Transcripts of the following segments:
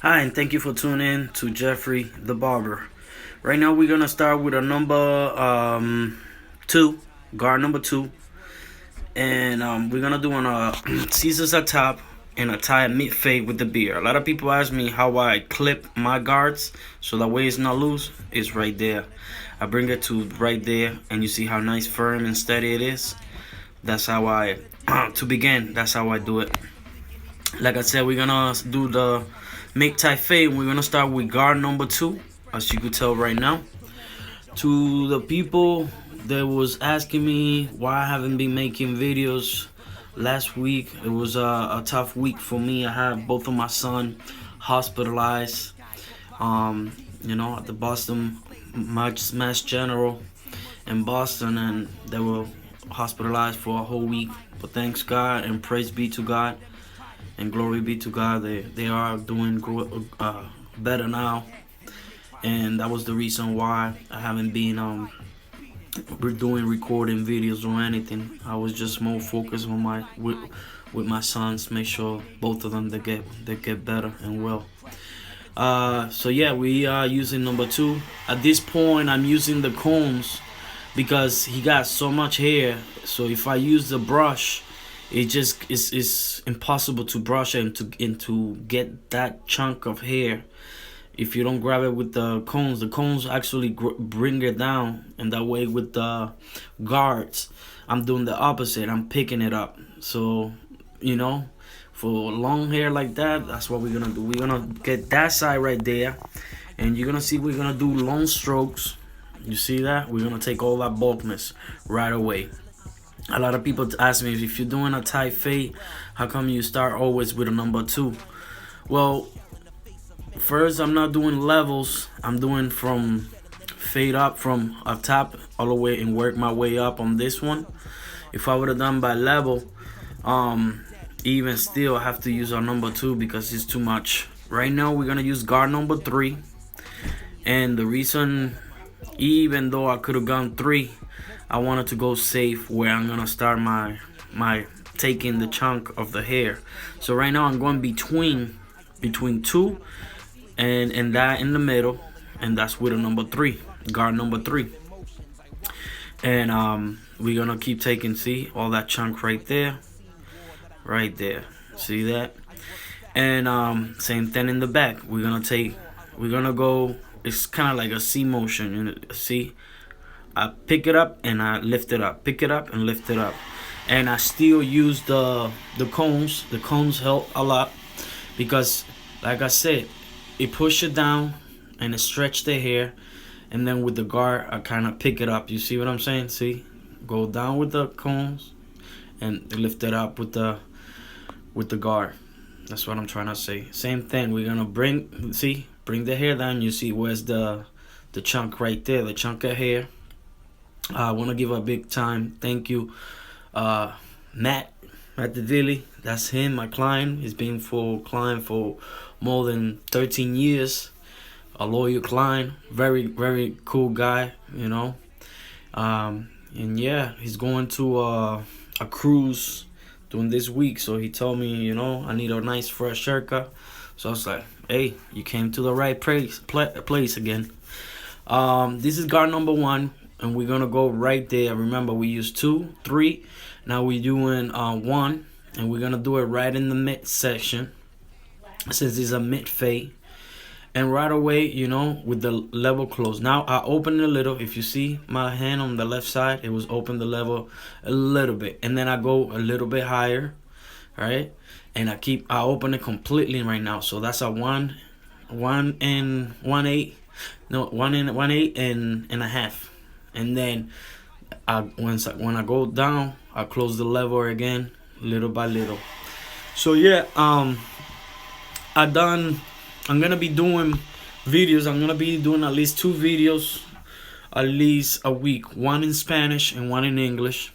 Hi, and thank you for tuning in to Jeffrey the Barber. Right now, we're gonna start with a number two, guard number two, and we're gonna do on a Caesars at top and a tie mid fade with the beer. A lot of people ask me how I clip my guards so that way it's not loose. It's right there. I bring it to right there, and you see how nice, firm, and steady it is. That's how I, to begin. That's how I do it. Like I said, we're gonna do the make tie fade. We're gonna start with guard number two, as you could tell right now. To the people that was asking me why I haven't been making videos last week, it was a tough week for me. I have both of my son hospitalized. At the Boston Mass General in Boston, and they were hospitalized for a whole week. But thanks God and praise be to God and glory be to God. They are doing better now, and that was the reason why I haven't been doing recording videos or anything. I was just more focused on with my sons, make sure both of them they get better and well. So yeah, we are using number two. At this point, I'm using the combs because he got so much hair. So if I use the brush, it just is impossible to brush it and to get that chunk of hair. If you don't grab it with the cones actually bring it down, and that way with the guards, I'm doing the opposite. I'm picking it up. So, for long hair like that, that's what we're gonna do. We're gonna get that side right there, and you're gonna see we're gonna do long strokes. You see that? We're gonna take all that bulkness right away. A lot of people ask me, if you're doing a tight fade, how come you start always with a number two? Well, first, I'm not doing levels. I'm doing from fade up from up top all the way and work my way up on this one. If I would have done by level, even still I have to use our number two because it's too much. Right now we're gonna use guard number three, and the reason, even though I could have gone three, I wanted to go safe where I'm gonna start my taking the chunk of the hair. So right now I'm going between two and that in the middle, and that's with a number three, guard number three. And we're gonna keep taking, see all that chunk right there, see that? And same thing in the back. We're gonna go, it's kind of like a C motion, see? I pick it up and I lift it up, pick it up and lift it up. And I still use the combs. The combs help a lot because, like I said, it push it down and it stretch the hair. And then with the guard, I kind of pick it up. You see what I'm saying? See? Go down with the combs and lift it up with the guard. That's what I'm trying to say. Same thing. We're going to bring the hair down. You see where's the chunk right there, the chunk of hair. I want to give a big time thank you, Matt Davilli. That's him, my client. He's been client for more than 13 years. A loyal client, very very cool guy, and yeah, he's going to a cruise during this week. So he told me, I need a nice fresh haircut. So I was like, hey, you came to the right place again. This is guard number one. And we're gonna go right there. Remember, we used 2, 3. Now we're doing 1, and we're gonna do it right in the mid section, since it's a mid fade. And right away, with the level close. Now I open it a little. If you see my hand on the left side, it was open the level a little bit, and then I go a little bit higher, right? And I open it completely right now. So that's a 1 and 1/8, no 1 and a half. And then when I go down, I close the lever again, little by little. So yeah, I'm gonna be doing videos. I'm gonna be doing at least 2 videos, at least a week. 1 in Spanish and 1 in English.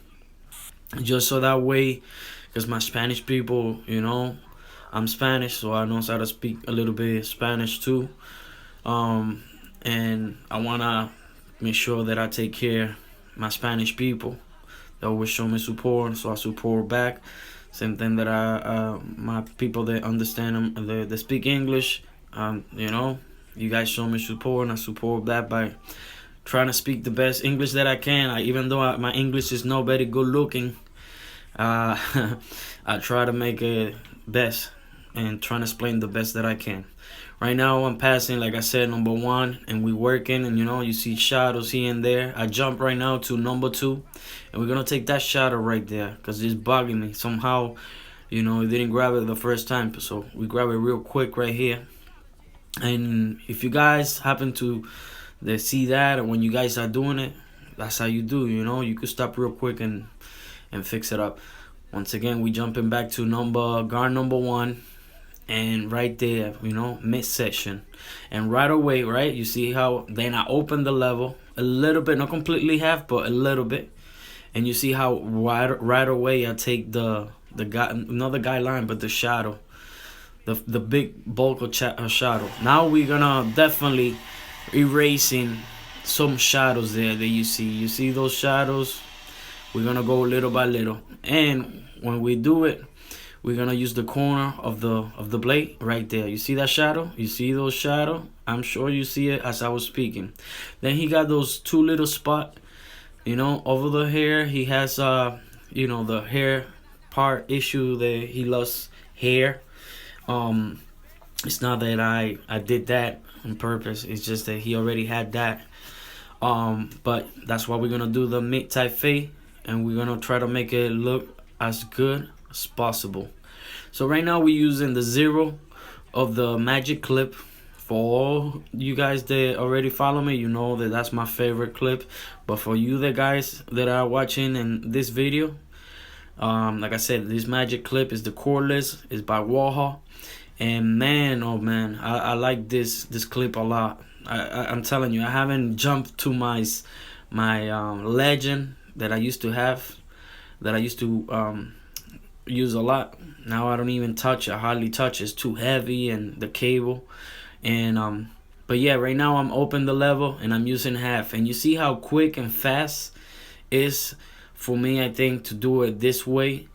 Just so that way, because my Spanish people, I'm Spanish, so I know how to speak a little bit Spanish too. And I wanna make sure that I take care of my Spanish people that always show me support, so I support back. Same thing that my people that understand them, they speak English, You know, you guys show me support, and I support that by trying to speak the best English that I can. Even though my English is not very good looking, uh, I try to make it best and trying to explain the best that I can. Right now I'm passing, like I said, number 1, and we working, and you see shadows here and there. I jump right now to number 2, and we're gonna take that shadow right there because it's bugging me somehow. It didn't grab it the first time, so we grab it real quick right here. And if you guys happen to see that, and when you guys are doing it, that's how you do. You could stop real quick and fix it up. Once again, we jumping back to guard number 1, and right there, mid section, and right away, right, you see how then I open the level a little bit, not completely half, but a little bit, and you see how right away I take the guy, not the guideline, but the shadow, the big bulk of shadow. Now we're gonna definitely erasing some shadows there that you see those shadows. We're gonna go little by little, and when we do it, we're gonna use the corner of the blade right there. You see that shadow? You see those shadow? I'm sure you see it as I was speaking. Then he got those 2 little spot, over the hair. He has the hair part issue that he lost hair. It's not that I did that on purpose. It's just that he already had that. But that's why we're gonna do the mid type fade, and we're gonna try to make it look as good as possible. So right now we're using the 0 of the magic clip. For all you guys that already follow me, you know that that's my favorite clip. But for you the guys that are watching in this video, like I said, this magic clip is the cordless. It's by Warhol, and man, oh man, I like this clip a lot. I'm telling you, I haven't jumped to my legend that I used to have, that I used to use a lot. Now I don't even touch it. I hardly touch it. It's too heavy, and the cable, and but yeah, right now I'm open the level and I'm using half, and you see how quick and fast is for me, I think, to do it this way.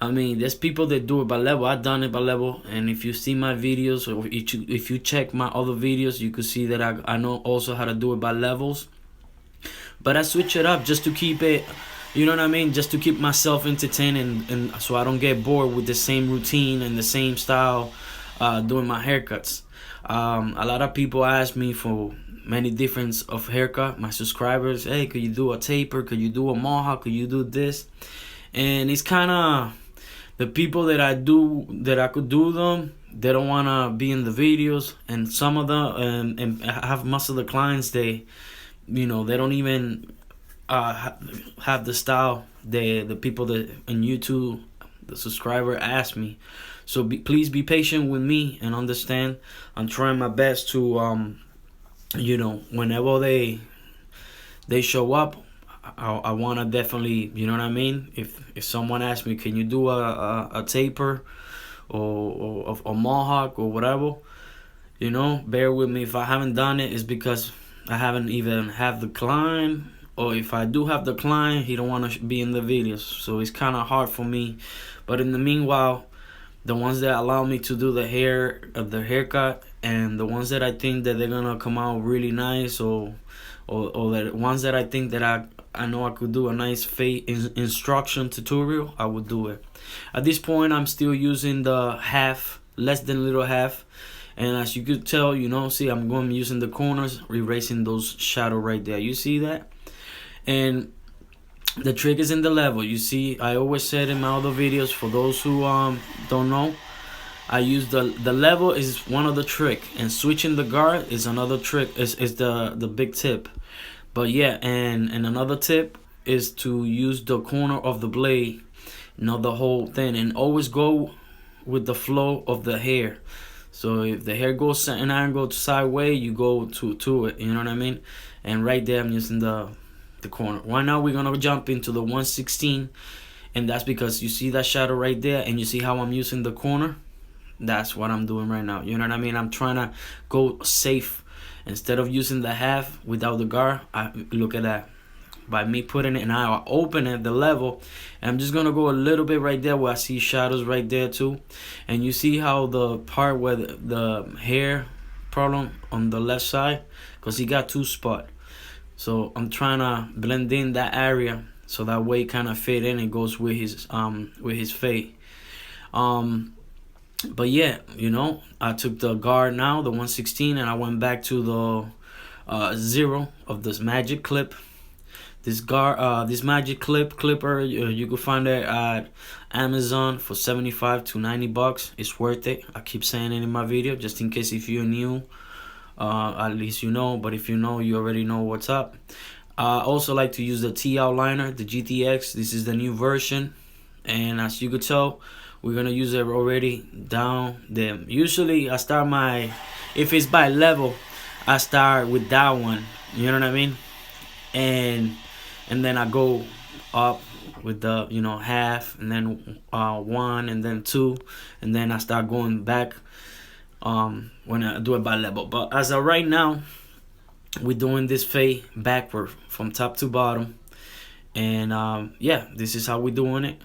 I mean, there's people that do it by level. I've done it by level, and if you see my videos, or if you check my other videos, you could see that I know also how to do it by levels. But I switch it up just to keep it, you know what I mean, just to keep myself entertained, and so I don't get bored with the same routine and the same style doing my haircuts. A lot of people ask me for many different of haircut. My subscribers, hey, could you do a taper? Could you do a mohawk? Could you do this? And it's kind of the people that I could do them, they don't want to be in the videos, and some of them, and I have most of the clients, they don't even have the style the people that in YouTube, the subscriber, ask me. So please be patient with me and understand. I'm trying my best to whenever they show up, I want to definitely, you know what I mean, if someone asks me, can you do a taper or a mohawk or whatever, bear with me. If I haven't done it, it's because I haven't even have the client, or if I do have the client, he don't want to be in the videos, so it's kind of hard for me. But in the meanwhile, the ones that allow me to do the haircut, and the ones that I think that they're gonna come out really nice, or the ones that I think that I know I could do a nice fade instruction tutorial, I would do it. At this point, I'm still using the half, less than little half, and as you could tell, see, I'm going using the corners, erasing those shadow right there. You see that? And the trick is in the level. You see, I always said in my other videos, for those who don't know, I use the level is one of the trick, and switching the guard is another trick, is the big tip. But yeah, and another tip is to use the corner of the blade, not the whole thing, and always go with the flow of the hair. So if the hair goes an angle sideways, you go to it, you know what I mean? And right there I'm using the corner. Right now we're gonna jump into the 1/16, and that's because you see that shadow right there, and you see how I'm using the corner. That's what I'm doing right now, you know what I mean? I'm trying to go safe. Instead of using the half without the guard, look at that, by me putting it, and I open it the level, and I'm just gonna go a little bit right there where I see shadows right there too. And you see how the part where the hair problem on the left side, because he got two spot. So I'm trying to blend in that area so that way it kind of fit in and goes with his fade. But yeah, I took the guard now, the 116, and I went back to the 0 of this magic clip. This magic clipper, you can find it at Amazon for 75 to 90 bucks. It's worth it. I keep saying it in my video, just in case if you're new, at least you know. But if you know, you already know what's up. I also like to use the T outliner, the GTX. This is the new version, and as you could tell, we're gonna use it already down there. Usually I start if it's by level, I start with that one, you know what I mean, and then I go up with the half, and then 1, and then 2, and then I start going back when I do it by level. But as of right now, we're doing this fade backward from top to bottom, and yeah, this is how we're doing it.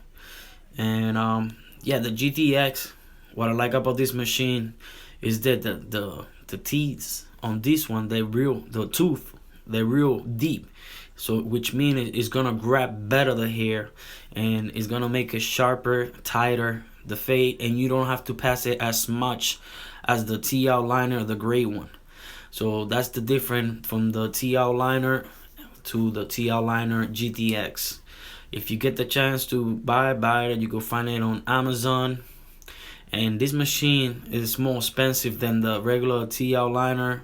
And yeah, the GTX, what I like about this machine is that the teeth on this one, they're real deep. So which means it's gonna grab better the hair, and it's gonna make it sharper, tighter, the fade, and you don't have to pass it as much as the T outliner or the gray one. So that's the difference from the T outliner to the T outliner GTX. If you get the chance to buy it. You can find it on Amazon. And this machine is more expensive than the regular T outliner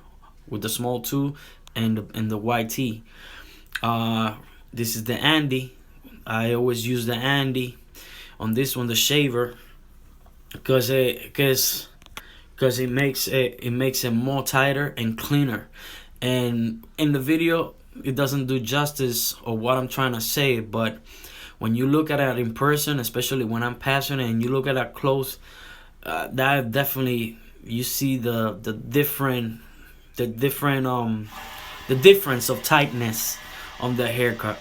with the small 2 and the YT. This is the Andy. I always use the Andy on this one, the shaver, because it makes it more tighter and cleaner. And in the video, it doesn't do justice of what I'm trying to say, but when you look at it in person, especially when I'm passing it and you look at it close, that definitely, you see the difference of tightness on the haircut.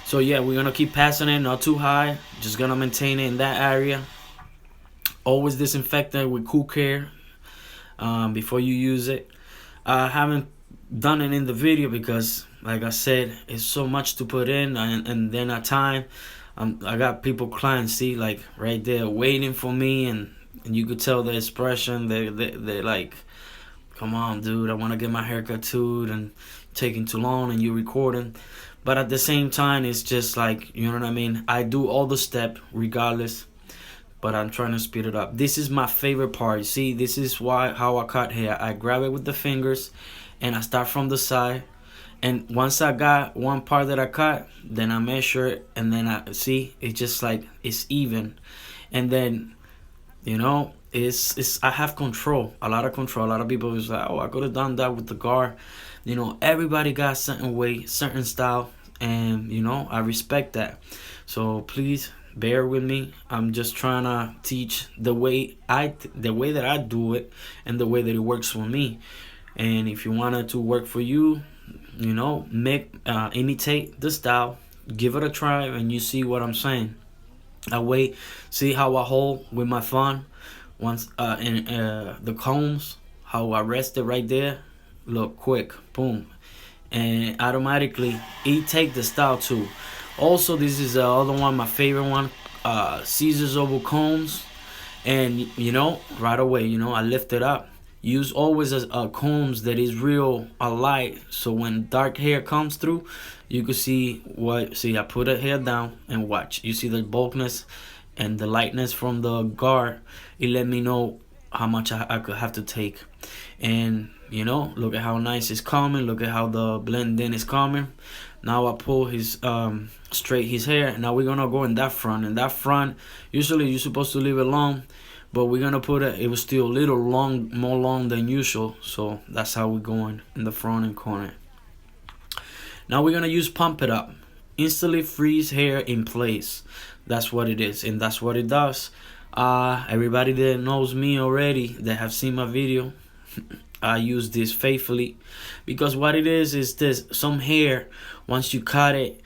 So yeah, we're gonna keep passing it, not too high, just gonna maintain it in that area. Always disinfect it with cool care before you use it. I haven't done it in the video because, like I said, it's so much to put in, and then at time I got clients, see, like right there waiting for me, and you could tell the expression. They're like, come on dude, I want to get my haircut too, and taking too long, and you're recording. But at the same time, it's just like, you know what I mean, I do all the steps regardless, but I'm trying to speed it up. This is my favorite part. See, this is how I cut hair. I grab it with the fingers and I start from the side, and once I got one part that I cut, then I measure it, and then I see it's just like it's even. And then it's I have control, a lot of control. A lot of people is like, oh, I could have done that with the guard. Everybody got certain way, certain style, and I respect that. So please bear with me. I'm just trying to teach the way that I do it, and the way that it works for me. And if you want it to work for you, imitate the style, give it a try, and you see what I'm saying. That way, see how I hold with my thumb once in the combs, how I rest it right there. Look, quick, boom, and automatically it take the style too. Also, this is the other one, my favorite one, scissors over combs. And right away, I lift it up. Use always a combs that is real light, so when dark hair comes through, you can see I put a hair down, and watch, you see the bulkiness and the lightness from the guard. It let me know how much I could have to take. And look at how nice it's coming. Look at how the blend in is coming. Now I pull his straight his hair. Now we're gonna go in that front. In that front, usually you're supposed to leave it long, but we're gonna put it was still a little long, more long than usual, so that's how we're going in the front and corner. Now we're gonna use pump it up. Instantly freeze hair in place. That's what it is, and that's what it does. Everybody that knows me already, that have seen my video, I use this faithfully, because what it is this: some hair, once you cut it,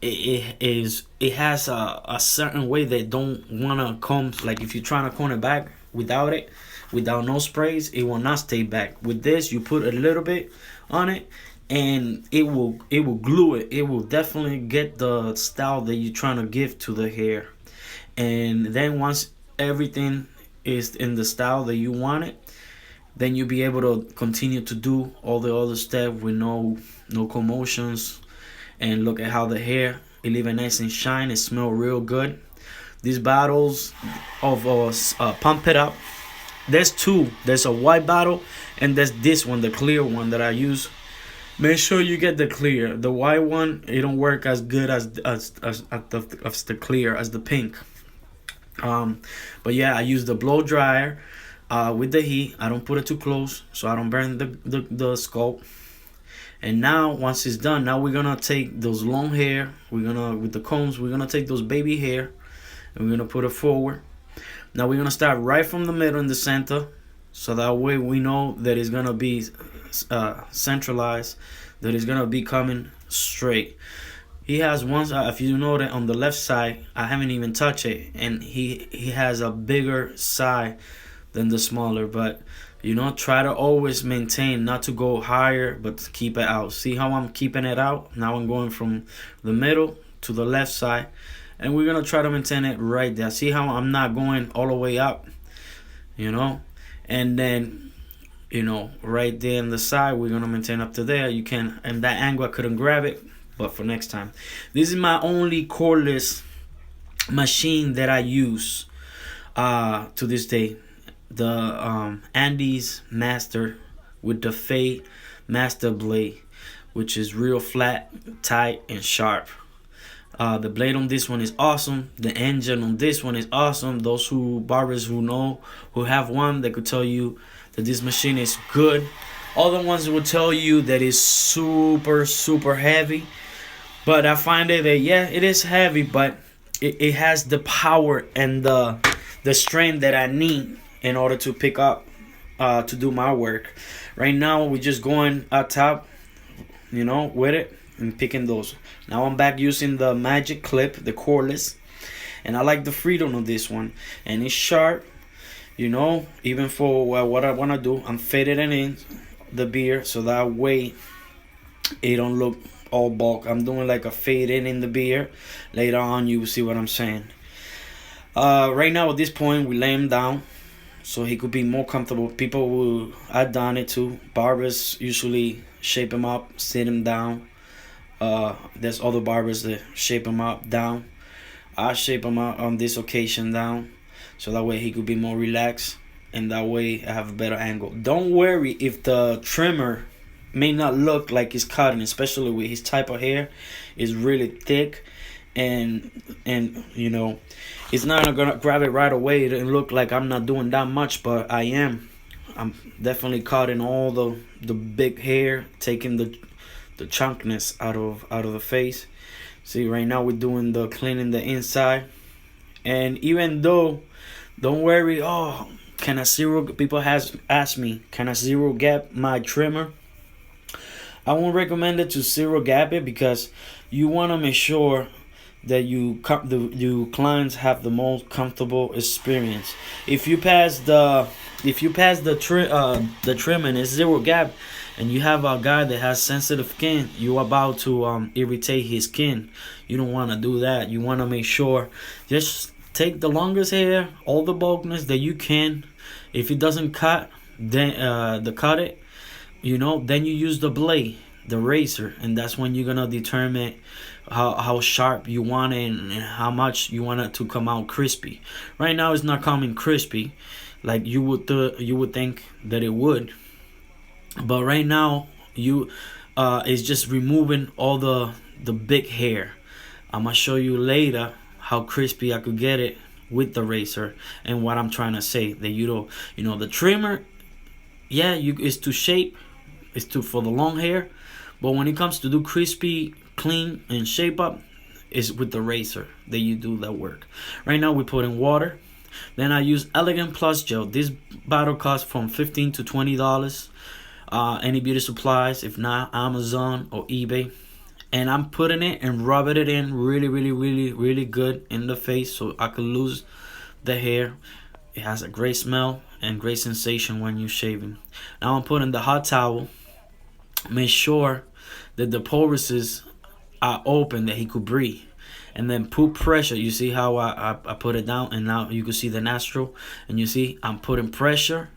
it has a certain way they don't wanna comb. Like if you're trying to comb it back without no sprays, it will not stay back. With this, you put a little bit on it, and it will glue it. It will definitely get the style that you're trying to give to the hair. And then once everything is in the style that you want it, then you'll be able to continue to do all the other steps with no commotions. And look at how the hair it leave it nice and shine. It smell real good. These bottles of Pump It Up, there's two. There's a white bottle, and there's this one, the clear one that I use. Make sure you get the clear. The white one, it don't work as good as the clear, as the pink. But yeah, I use the blow dryer with the heat. I don't put it too close so I don't burn the scalp. And now once it's done, now we're gonna take those long hair. With the combs, we're gonna take those baby hair and we're gonna put it forward. Now we're gonna start right from the middle in the center, so that way we know that it's gonna be centralized, that it's gonna be coming straight. He has one side, if you know that on the left side, I haven't even touched it, and he has a bigger side than the smaller. But try to always maintain not to go higher, but to keep it out. See how I'm keeping it out? Now I'm going from the middle to the left side, and we're gonna try to maintain it right there. See how I'm not going all the way up, and then right there in the side we're gonna maintain up to there. You can, and that angle I couldn't grab it, but for next time. This is my only cordless machine that I use to this day. The Andes Master with the Fade Master blade, which is real flat, tight, and sharp. The blade on this one is awesome. The engine on this one is awesome. Those barbers who have one, they could tell you that this machine is good. Other ones will tell you that it's super heavy. But I find that it is heavy, but it has the power and the strength that I need in order to pick up to do my work. Right now we're just going up top, with it and picking those. Now I'm back using the magic clip, the cordless, and I like the freedom of this one, and it's sharp. Even for what I want to do, I'm fading it in the beard so that way it don't look all bulk. I'm doing like a fade in the beard. Later on you will see what I'm saying. Right now at this point we lay him down so he could be more comfortable. People will, I've done it too. Barbers usually shape him up, sit him down. There's other barbers that shape him up down. I shape him up on this occasion down, so that way he could be more relaxed, and that way I have a better angle. Don't worry if the trimmer may not look like it's cutting, especially with his type of hair. It's really thick, and it's not gonna grab it right away and look like I'm not doing that much, but I am. I'm definitely cutting all the big hair, taking the chunkness out of the face. See, right now we're doing the cleaning the inside. And even though, don't worry, people has asked me, can I zero gap my trimmer? I won't recommend it to zero gap it, because you want to make sure that you clients have the most comfortable experience. If you pass the trim and it's zero gap, and you have a guy that has sensitive skin, you're about to irritate his skin. You don't want to do that. You want to make sure, just take the longest hair, all the bulkiness that you can. If it doesn't cut, then then you use the blade, the razor, and that's when you're gonna determine how sharp you want it and how much you want it to come out crispy. Right now it's not coming crispy like you would think that it would, but right now it's just removing all the big hair. I'm gonna show you later how crispy I could get it with the razor, and what I'm trying to say, that the trimmer, is to shape, for the long hair, but when it comes to do crispy, clean, and shape up, is with the razor that you do that work. Right now we put in water. Then I use Elegant Plus Gel. This bottle costs from $15 to $20. Any beauty supplies, if not Amazon or eBay. and I'm putting it and rubbing it in really, really, really, really good in the face so I could lose the hair. It has a great smell and great sensation when you're shaving. Now I'm putting the hot towel. Make sure that the pores are open, that he could breathe. And then put pressure. You see how I put it down, and now you can see the nostril, and you see I'm putting pressure.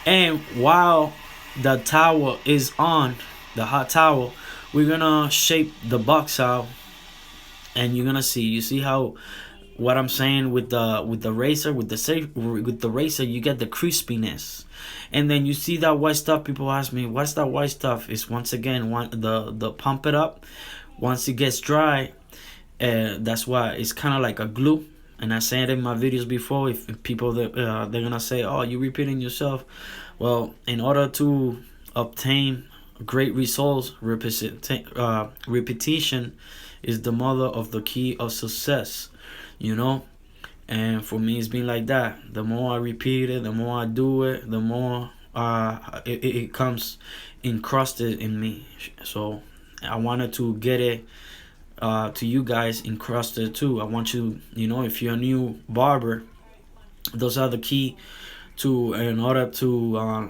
And while the towel is on, the hot towel, we're gonna shape the box out, and you're gonna see. You see how what I'm saying with the razor, with the razor, you get the crispiness, and then you see that white stuff. People ask me, "What's that white stuff?" Is once again the pump it up. Once it gets dry, that's why it's kind of like a glue. And I said in my videos before, if people they're gonna say, "Oh, you're repeating yourself." Well, in order to obtain great results, repetition is the mother of the key of success. You know, and for me, it's been like that. The more I repeat it, the more I do it, the more it comes encrusted in me. So I wanted to get it to you guys encrusted too. I want you, if you're a new barber, those are the key to in order to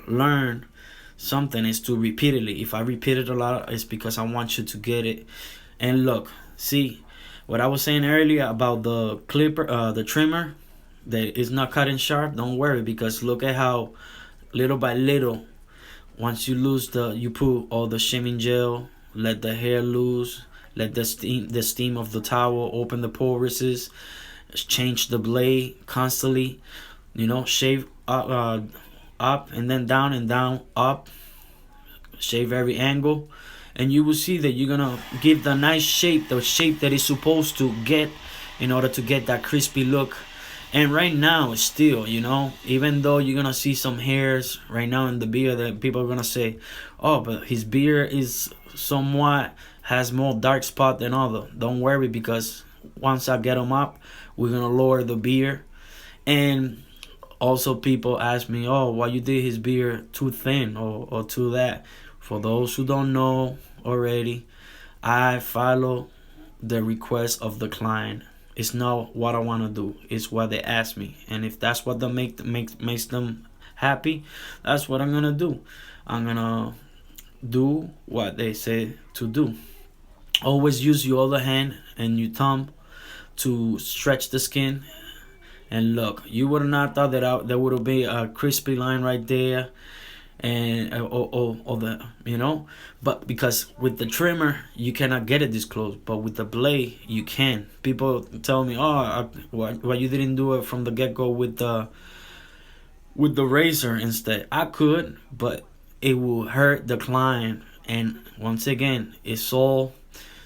learn something is to repeatedly. If I repeat it a lot, it's because I want you to get it. And look, see what I was saying earlier about the clipper, the trimmer that is not cutting sharp. Don't worry, because look at how little by little, once you put all the shaving gel, let the hair loose, let the steam of the towel open the pores, change the blade constantly, shave up and then down and down, up, shave every angle, and you will see that you're gonna give the nice shape, the shape that it's supposed to get in order to get that crispy look. And right now, still, even though you're gonna see some hairs right now in the beard, that people are gonna say, "Oh, but his beard is somewhat has more dark spot than other." Don't worry, because once I get them up, we're gonna lower the beard. And also, people ask me, "Oh, why you did his beard too thin or too that?" For those who don't know already, I follow the request of the client. It's not what I want to do. It's what they ask me, and if that's what they makes them happy, that's what I'm gonna do. I'm gonna do what they say to do. Always use your other hand and your thumb to stretch the skin. And look, you would have not thought that there would have been a crispy line right there, and or the but because with the trimmer you cannot get it this close, but with the blade you can. People tell me, "Oh, why you didn't do it from the get-go with the razor instead?" I could, but it will hurt the client. And once again, it's all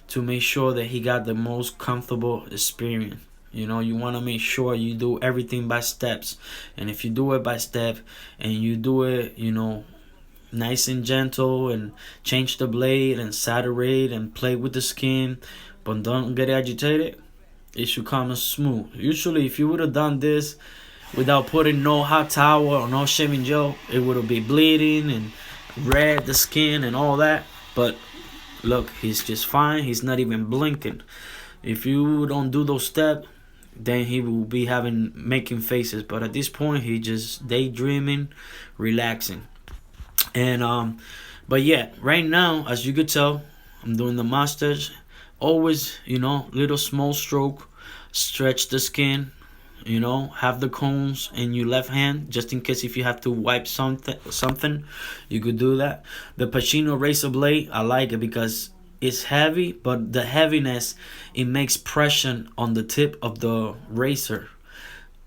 to make sure that he got the most comfortable experience. You want to make sure you do everything by steps. And if you do it by step and you do it, nice and gentle, and change the blade and saturate and play with the skin, but don't get agitated, it should come smooth. Usually, if you would have done this without putting no hot towel or no shaving gel, it would have been bleeding and red, the skin and all that. But look, he's just fine. He's not even blinking. If you don't do those steps, then he will be making faces. But at this point, he just daydreaming, relaxing. And but yeah, right now, as you could tell, I'm doing the mustache. Always, little small stroke, stretch the skin. Have the combs in your left hand, just in case if you have to wipe something, you could do that. The Pacino razor blade, I like it because it's heavy, but the heaviness, it makes pressure on the tip of the razor.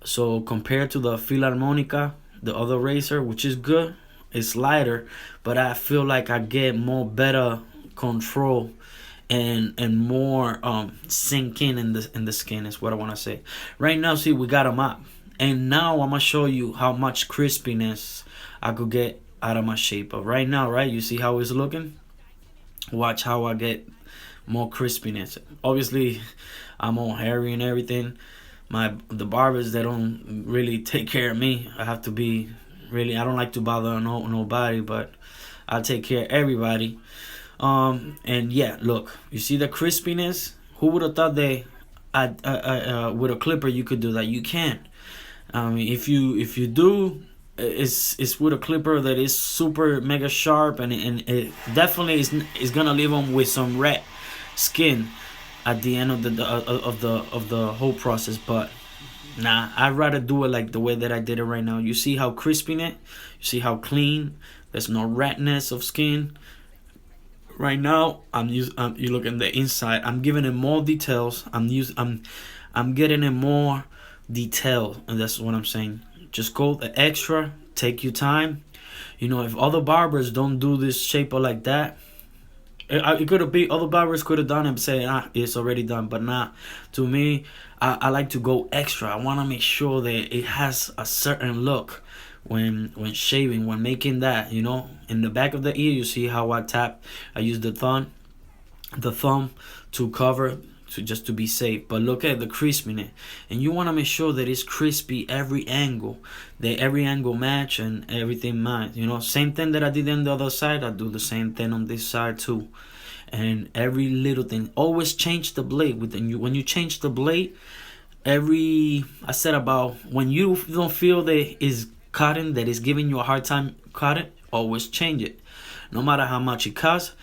So compared to the Philharmonica, the other razor, which is good, it's lighter, but I feel like I get better control and more sink in the skin, is what I want to say. Right now, see, we got them up, and now I'm gonna show you how much crispiness I could get out of my shape. But right now, right, you see how it's looking. Watch how I get more crispiness. Obviously, I'm all hairy and everything. The barbers, they don't really take care of me. I have to be really. I don't like to bother nobody, but I take care of everybody. And yeah, look, you see the crispiness. Who would have thought they, with a clipper you could do that? You can't. If you do, it's with a clipper that is super mega sharp, and it definitely is gonna leave them with some red skin at the end of the whole process. But nah, I'd rather do it like the way that I did it right now. You see how crispy it? You see how clean? There's no redness of skin. Right now, you look at the inside. I'm giving it more details. I'm getting it more detail, and that's what I'm saying. Just go the extra. Take your time. If other barbers don't do this shape or like that, it could have been other barbers could have done it and say, it's already done. But nah, to me, I like to go extra. I want to make sure that it has a certain look when shaving, when making that. In the back of the ear, you see how I tap. I use the thumb to cover, just to be safe. But look at the crispiness, and you want to make sure that it's crispy every angle, that every angle match and everything match. Same thing that I did on the other side, I do the same thing on this side too. And every little thing, always change the blade. When you change the blade, I said about when you don't feel that is cutting, that is giving you a hard time cutting, always change it. No matter how much it costs,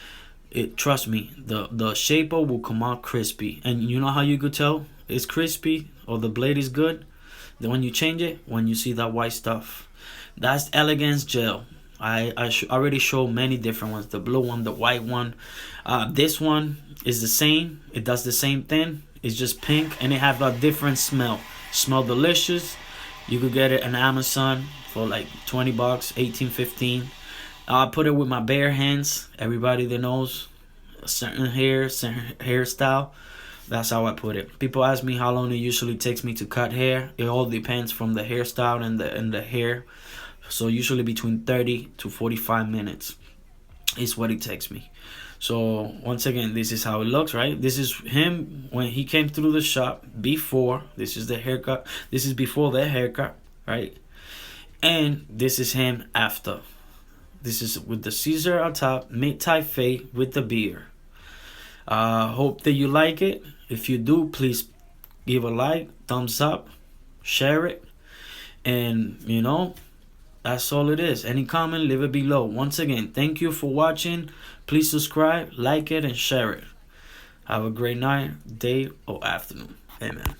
trust me, the shaper will come out crispy. And you know how you could tell it's crispy or the blade is good? Then when you change it, when you see that white stuff. That's Elegance Gel. I already showed many different ones. The blue one, the white one. This one is the same. It does the same thing. It's just pink, and it have a different smell. Smell delicious. You could get it on Amazon for like $20, 18, 15. I put it with my bare hands. Everybody that knows a certain hairstyle, that's how I put it. People ask me how long it usually takes me to cut hair. It all depends from the hairstyle and the hair. So usually between 30 to 45 minutes is what it takes me. So once again, this is how it looks, right? This is him when he came through the shop before. This is the haircut. This is before the haircut, right? And this is him after. This is with the Caesar on top, mid-type fade with the beard. Hope that you like it. If you do, please give a like, thumbs up, share it. And, that's all it is. Any comment, leave it below. Once again, thank you for watching. Please subscribe, like it, and share it. Have a great night, day, or afternoon. Amen.